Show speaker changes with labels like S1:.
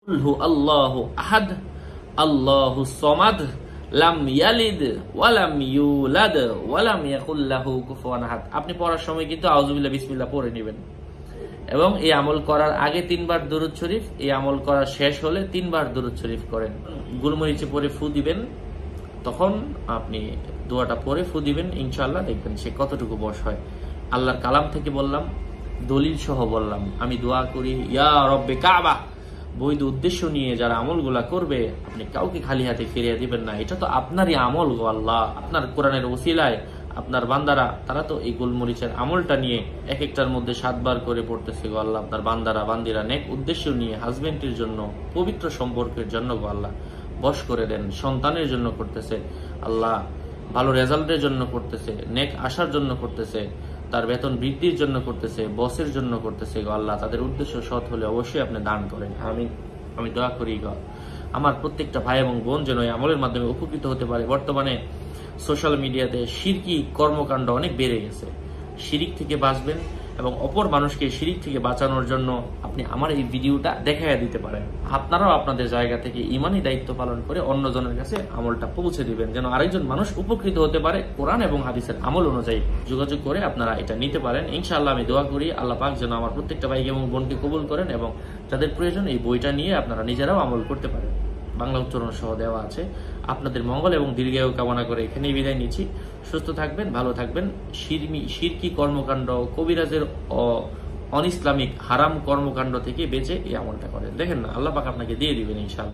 S1: হু আল্লাহু আহাদ আল্লাহু সমাদ লাম ইয়ালিদ ওয়া লাম ইউলাদ ওয়া লাম ইয়াকুল লাহু কুফুয়ান আহাদ। আপনি পড়ার সময় কিন্তু আউযুবিল্লাহ বিসমিল্লাহ পড়ে নেবেন এবং এই আমল করার আগে 3 বার দরুদ শরীফ, এই আমল করা শেষ হলে 3 বার দরুদ শরীফ করেন। গুলমরিচে পরে ফু দিবেন, তখন আপনি দোয়াটা পরে ফু দিবেন, ইনশাআল্লাহ দেখবেন সে কতটুকু বশ হয়। আল্লাহর কালাম থেকে বললাম, দলিল সহ বললাম, আমি দোয়া করি ইয়া রব্বে কাবা, বৈধ উদ্দেশ্য নিয়ে যারা আমলগুলা করবে আপনি কাউকে খালি হাতে ফিরিয়ে দিবেন না। এটা তো আপনারই আমল গো আল্লাহ, আপনার কোরআনের ওসিলায় আপনার বান্দারা তারা তো এই গোলমরিচের আমলটা নিয়ে এক একটার মধ্যে 7 বার করে পড়তেছে গো আল্লাহ। আপনার বান্দারা বান্দিরা নেক উদ্দেশ্য নিয়ে হাজবেন্ডের জন্য, পবিত্র সম্পর্কের জন্য গো আল্লাহ বশ করে দেন, সন্তানের জন্য করতেছে আল্লাহ, ভালো রেজাল্টের জন্য করতেছে, নেক আসার জন্য করতেছে, তার বেতন বৃদ্ধির জন্য করতেছে, বসের জন্য করতেছে গো আল্লাহ। তাদের উদ্দেশ্য সৎ হলে অবশ্যই আপনি দান করেন। আমি দোয়া করি গো আমার প্রত্যেকটা ভাই এবং বোন যেন এই আমলের মাধ্যমে উপকৃত হতে পারে। বর্তমানে সোশ্যাল মিডিয়াতে শিরকি কর্মকাণ্ড অনেক বেড়ে গেছে। শিরিক থেকে বাঁচবেন এবং অপর মানুষকে শিরিক থেকে বাঁচানোর জন্য আপনি আমার এই ভিডিওটা দেখাইয়া দিতে পারেন। আপনারাও আপনাদের জায়গা থেকে ইমানি দায়িত্ব পালন করে অন্যজনের কাছে আমলটা পৌঁছে দিবেন, যেন আরেকজন মানুষ উপকৃত হতে পারে কোরআন এবং হাদিসের আমল অনুযায়ী। যোগাযোগ করে আপনারা এটা নিতে পারেন। ইনশাআল্লাহ আমি দোয়া করি আল্লাহ পাক যেন আমার প্রত্যেকটা ভাইকে এবং বোনকে কবুল করেন এবং যাদের প্রয়োজন এই বইটা নিয়ে আপনারা নিজেরাও আমল করতে পারেন। বাংলা উচ্চারণ সহ দেওয়া আছে। আপনাদের মঙ্গল এবং দীর্ঘায়ু কামনা করে এখানেই বিদায় নিচ্ছি। সুস্থ থাকবেন, ভালো থাকবেন। শিরকি কর্মকাণ্ড, কবিরাজের অন ইসলামিক হারাম কর্মকাণ্ড থেকে বেঁচে এই আমলটা করেন। দেখেন না, আল্লাহ পাক আপনাকে দিয়ে দিবেন ইনশাআল্লাহ।